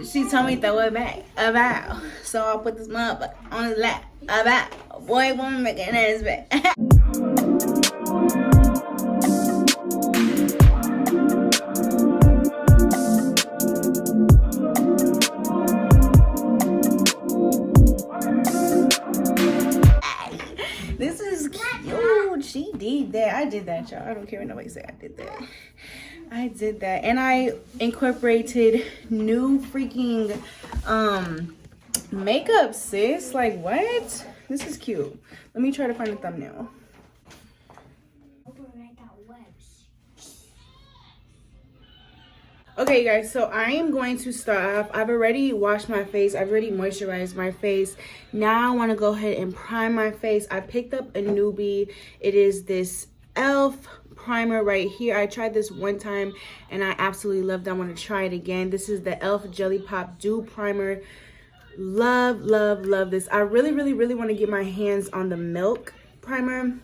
She told me throw it back. About. So I'll put this motherfucker on his lap. About. Boy, woman, making ass back. This is cute. She did that. I did that, y'all. I don't care what nobody say. I did that. I did that. And I incorporated new freaking makeup, sis. Like, what? This is cute. Let me try to find a thumbnail. Okay, guys, so I am going to start off. I've already washed my face. I've already moisturized my face. Now I want to go ahead and prime my face. I picked up a newbie. It is this e.l.f. primer right here. I tried this one time and I absolutely loved it. I want to try it again. This is the e.l.f. Jelly Pop Dew Primer. Love, love, love this. I really, really, really want to get my hands on the Milk primer.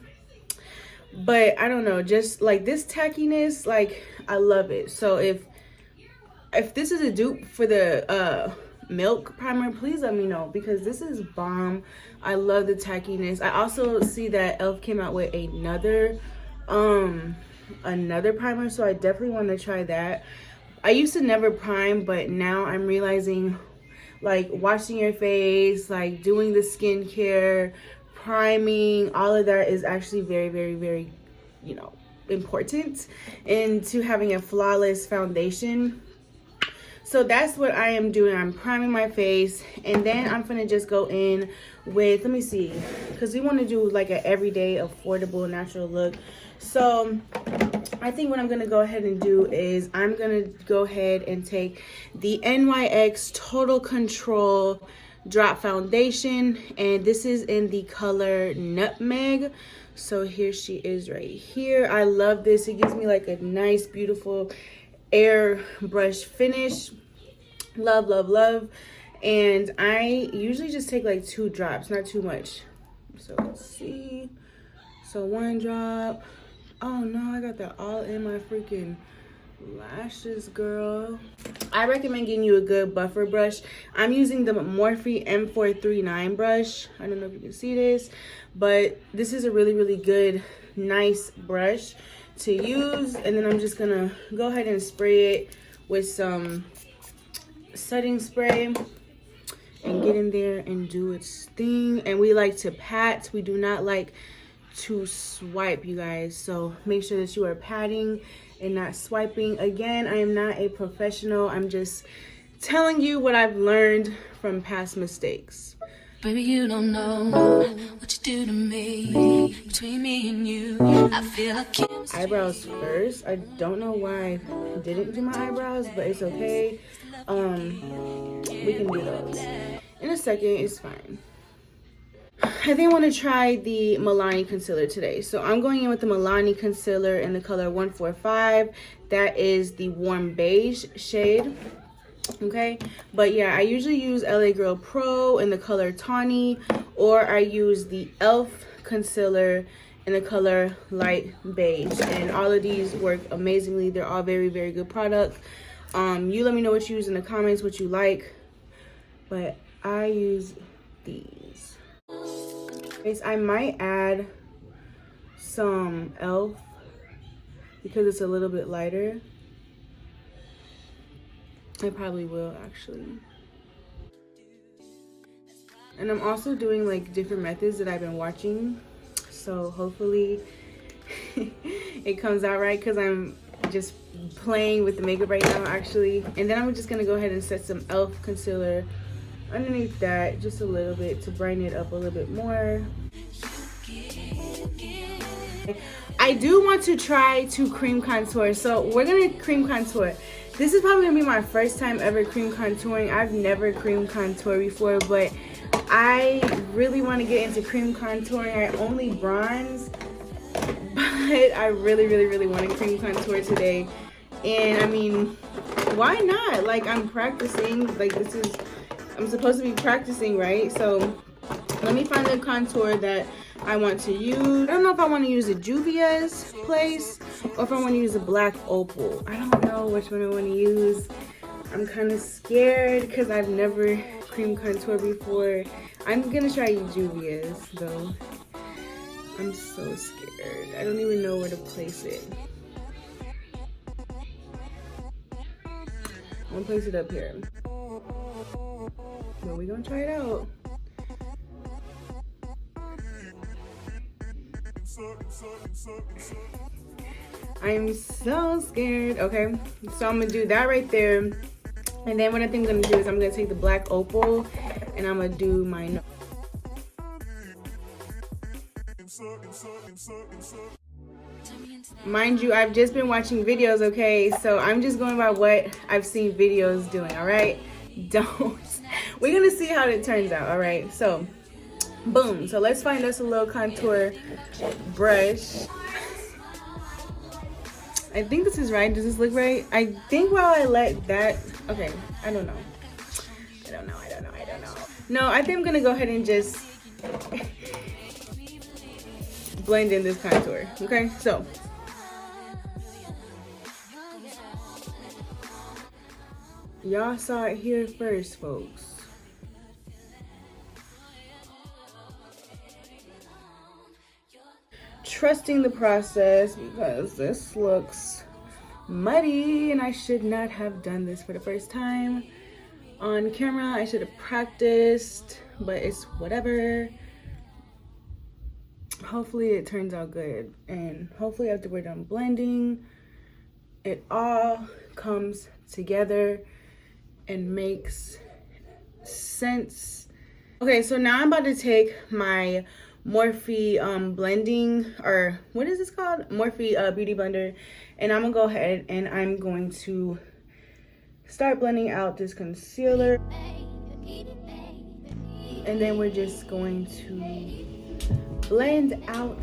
But I don't know, just like this tackiness, like I love it. So if this is a dupe for the Milk primer, please let me know, because this is bomb. I love the tackiness. I also see that e.l.f. came out with another primer, so I definitely want to try that. I used to never prime, but now I'm realizing, like, washing your face, like doing the skincare, priming, all of that is actually very, very, very, you know, important into having a flawless foundation. So that's what I am doing. I'm priming my face, and then I'm gonna just go in with, let me see, because we want to do like an everyday affordable natural look. So I think what I'm gonna go ahead and do is I'm gonna go ahead and take the NYX Total Control Drop Foundation, and this is in the color Nutmeg. So here she is right here. I love this. It gives me like a nice, beautiful airbrush finish. Love, love, love. And I usually just take like 2 drops, not too much. So let's see. So 1 drop. Oh no, I got that all in my freaking lashes, girl. I recommend getting you a good buffer brush. I'm using the Morphe M439 brush. I don't know if you can see this, but this is a really, really good, nice brush to use. And then I'm just gonna go ahead and spray it with some setting spray and get in there and do its thing. And we like to pat. We do not like to swipe, you guys. So make sure that you are patting and not swiping. Again, I am not a professional. I'm just telling you what I've learned from past mistakes. Baby, you don't know what you do to me. Between me and you, I feel like eyebrows first. I don't know why I didn't do my eyebrows, but it's okay. We can do those in a second. It's fine. I think I want to try the Milani concealer today. So I'm going in with the Milani concealer in the color 145. That is the warm beige shade. Okay, but yeah, I usually use LA Girl Pro in the color Tawny, or I use the e.l.f. concealer in the color light beige, and all of these work amazingly. They're all very, very good products. You let me know what you use in the comments, what you like, but I use these. I might add some e.l.f. because it's a little bit lighter. I probably will, actually. And I'm also doing like different methods that I've been watching, so hopefully it comes out right, because I'm just playing with the makeup right now, actually. And then I'm just gonna go ahead and set some e.l.f. concealer underneath that, just a little bit, to brighten it up a little bit more. I do want to try to cream contour, so we're gonna cream contour. This is probably gonna be my first time ever cream contouring. I've never cream contoured before, but I really want to get into cream contouring. I only bronze, but I really, really, really want to cream contour today. And I mean, why not? Like, I'm practicing. Like, I'm supposed to be practicing, right? So let me find the contour that I want to use. I don't know if I want to use a Juvias place or if I want to use a black opal. I don't know which one I want to use. I'm kind of scared because I've never cream contour before. I'm gonna try Juvias though. I'm so scared. I don't even know where to place it. I'm gonna place it up here. But we're gonna try it out. I'm so scared. Okay, so I'm gonna do that right there. And then what I think I'm gonna do is I'm gonna take the black opal and I'm gonna do my nose. Mind you, I've just been watching videos, okay? So I'm just going by what I've seen videos doing, all right? We're gonna see how it turns out, all right? So, boom. So let's find us a little contour brush. I think this is right. Does this look right? I think while I let that, okay, I don't know. No, I think I'm gonna go ahead and just blend in this contour, okay? So, y'all saw it here first, folks. Trusting the process because this looks muddy and I should not have done this for the first time on camera. I should have practiced, but it's whatever. Hopefully it turns out good, and hopefully after we're done blending, it all comes together and makes sense. Okay, so now I'm about to take my Morphe blending, or what is this called? Morphe beauty blender, and I'm gonna go ahead and I'm going to start blending out this concealer, and then we're just going to blend out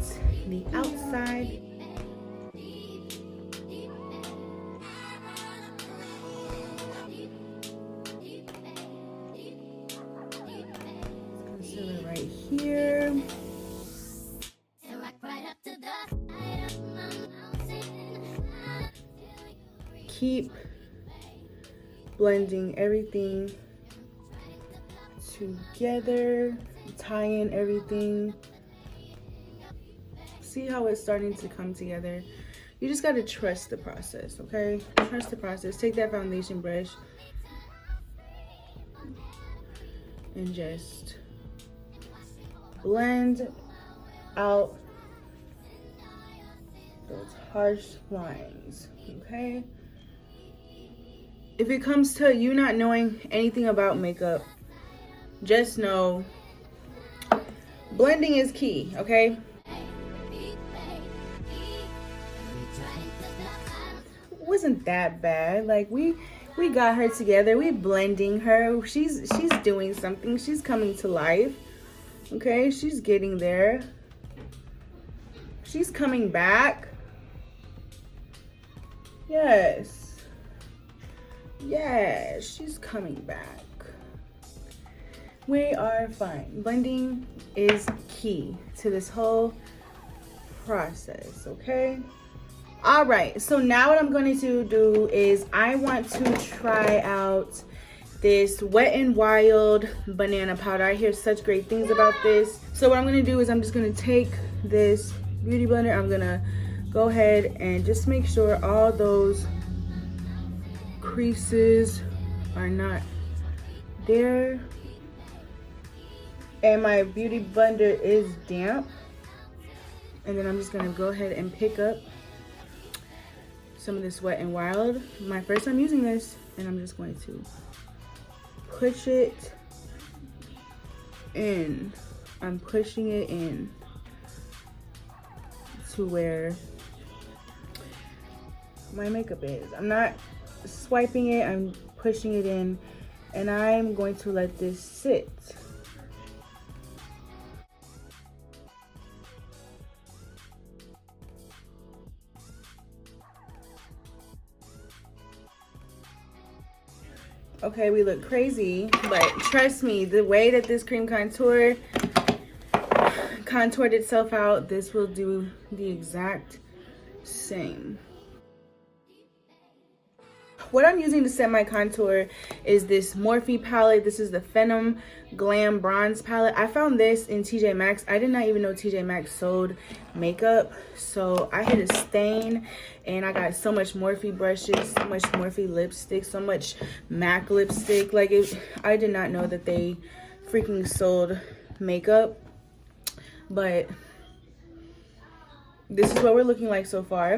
the outside. Concealer right here. Keep blending everything together, tie in everything. See how it's starting to come together? You just got to trust the process, okay? Trust the process. Take that foundation brush and just blend out those harsh lines, okay? If it comes to you not knowing anything about makeup, just know blending is key, okay? It wasn't that bad. Like we got her together. We blending her. She's doing something. She's coming to life. Okay, she's getting there. She's coming back. Yes. Yes, she's coming back. We are fine. Blending is key to this whole process, okay? All right, so now what I'm going to do is I want to try out this Wet n Wild banana powder. I hear such great things about this. So what I'm going to do is I'm just going to take this beauty blender. I'm going to go ahead and just make sure all those creases are not there, and my beauty blender is damp, and then I'm just gonna go ahead and pick up some of this Wet n Wild, my first time using this, and I'm just going to push it in. I'm pushing it in to where my makeup is. I'm not swiping it, I'm pushing it in, and I'm going to let this sit. Okay, we look crazy, but trust me, the way that this cream contoured itself out, this will do the exact same. What I'm using to set my contour is this Morphe palette. This is the Phenom Glam Bronze palette. I found this in TJ Maxx. I did not even know TJ Maxx sold makeup. So I hit a stain and I got so much Morphe brushes, so much Morphe lipstick, so much MAC lipstick. Like, I did not know that they freaking sold makeup. But this is what we're looking like so far.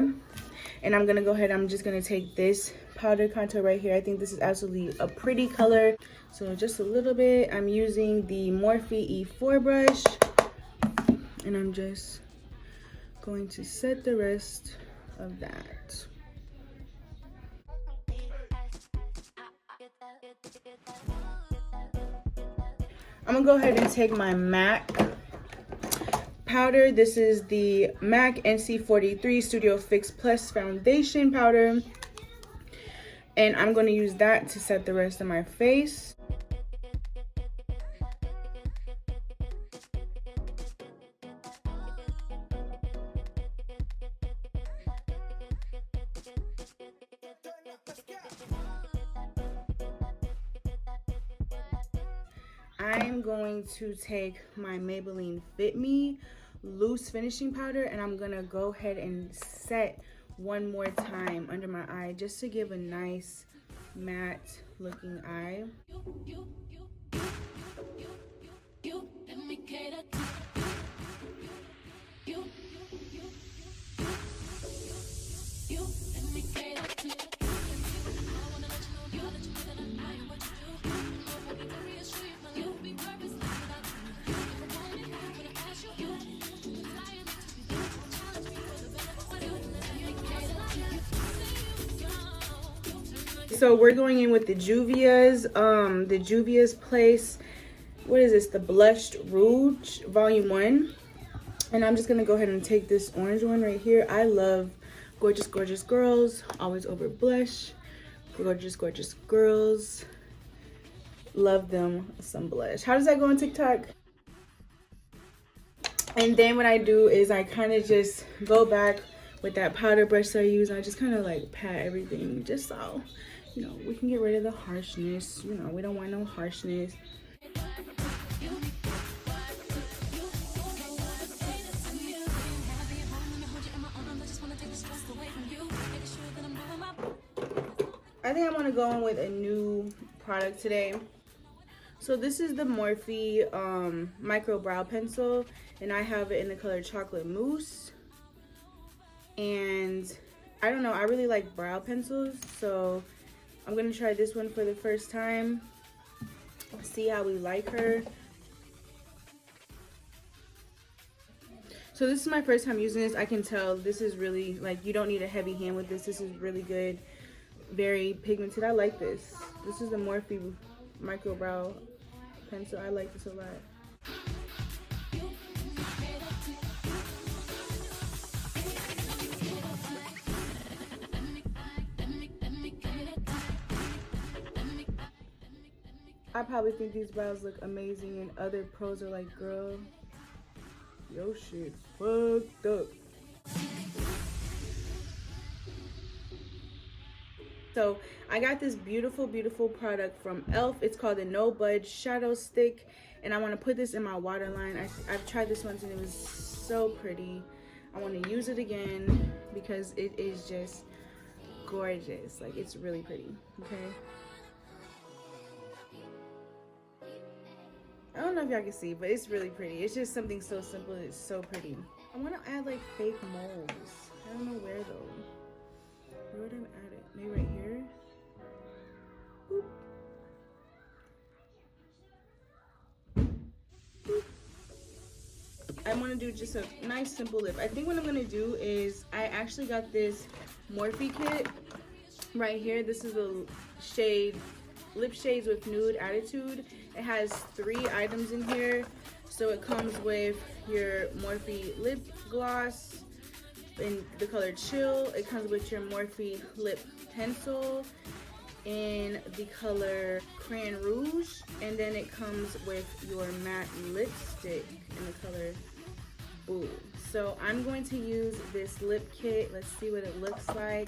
And I'm gonna go ahead, I'm just gonna take this powder contour right here. I think this is absolutely a pretty color. So just a little bit. I'm using the Morphe E4 brush. And I'm just going to set the rest of that. I'm gonna go ahead and take my MAC powder. This is the MAC NC43 Studio Fix Plus Foundation Powder. And I'm going to use that to set the rest of my face. I'm going to take my Maybelline Fit Me loose finishing powder, and I'm gonna go ahead and set one more time under my eye just to give a nice matte looking eye. So we're going in with the Juvias, Place. What is this? The Blushed Rouge Volume 1. And I'm just going to go ahead and take this orange one right here. I love Gorgeous, Gorgeous Girls. Always over blush. Gorgeous, Gorgeous Girls. Love them some blush. How does that go on TikTok? And then what I do is I kind of just go back with that powder brush that I use. And I just kind of like pat everything just so, you know, we can get rid of the harshness. You know, we don't want no harshness. I think I want to go in with a new product today. So this is the Morphe Micro Brow Pencil, and I have it in the color Chocolate Mousse. And I don't know, I really like brow pencils, so I'm gonna try this one for the first time. See how we like her. So this is my first time using this. I can tell this is really, like, you don't need a heavy hand with this. This is really good, very pigmented. I like this. This is the Morphe Micro Brow Pencil. I like this a lot. I probably think these brows look amazing, and other pros are like, girl, yo shit fucked up. So I got this beautiful, beautiful product from e.l.f. It's called the No Budge Shadow Stick, and I want to put this in my waterline. I've tried this once and it was so pretty. I want to use it again because it is just gorgeous. Like, it's really pretty. Okay. I don't know if y'all can see, but it's really pretty. It's just something so simple. It's so pretty. I want to add like fake moles. I don't know where though. Where would I add it? Maybe right here. Boop. Boop. I want to do just a nice simple lip. I think what I'm going to do is I actually got this Morphe kit right here. This is the shade Lip Shades with Nude Attitude. It has 3 items in here. So it comes with your Morphe lip gloss in the color Chill. It comes with your Morphe lip pencil in the color Crayon Rouge. And then it comes with your matte lipstick in the color Boo. So I'm going to use this lip kit. Let's see what it looks like.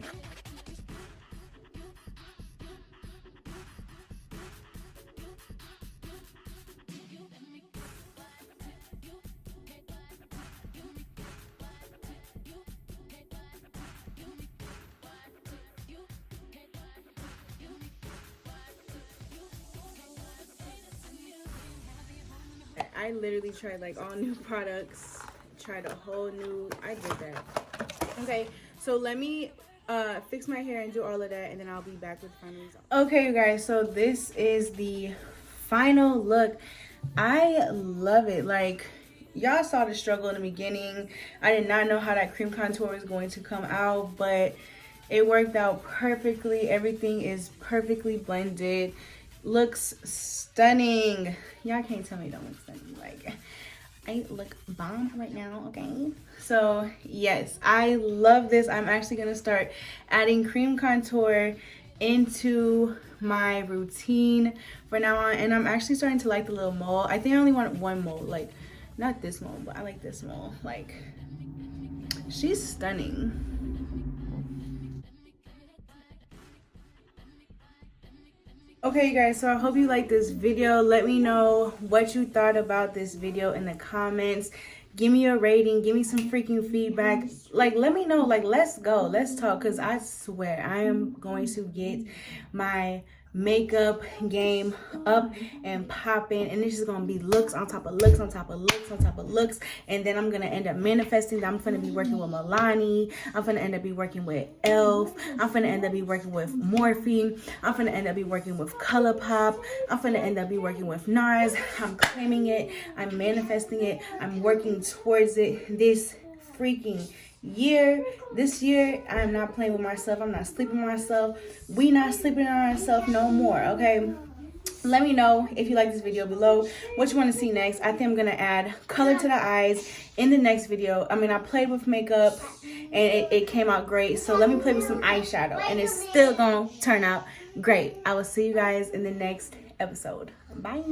I literally tried like all new products, tried a whole new, I did that. Okay, so let me fix my hair and do all of that, and then I'll be back with final results. Okay, you guys, so this is the final look. I love it. Like, y'all saw the struggle in the beginning. I did not know how that cream contour was going to come out, but it worked out perfectly. Everything is perfectly blended. Looks stunning. Y'all can't tell me it don't look stunning. Like, I look bomb right now, okay? So yes, I love this. I'm actually gonna start adding cream contour into my routine from now on, and I'm actually starting to like the little mole. I think I only want one mole, like not this mole, but I like this mole. Like, she's stunning. Okay, you guys, so I hope you liked this video. Let me know what you thought about this video in the comments. Give me a rating. Give me some freaking feedback. Like, let me know. Like, let's go. Let's talk. Because I swear, I am going to get my makeup game up and popping, and this is gonna be looks on top of looks on top of looks on top of looks, and then I'm gonna end up manifesting that I'm gonna be working with Milani, I'm gonna end up be working with Elf, I'm gonna end up be working with Morphe, I'm gonna end up be working with ColourPop, I'm gonna end up be working with NARS. I'm claiming it, I'm manifesting it, I'm working towards it this freaking year. This year, I'm not playing with myself. I'm not sleeping with myself. We not sleeping on ourselves no more, okay? Let me know if you like this video below, what you want to see next. I think I'm going to add color to the eyes in the next video. I mean, I played with makeup and it came out great. So let me play with some eyeshadow and it's still going to turn out great. I will see you guys in the next episode. Bye.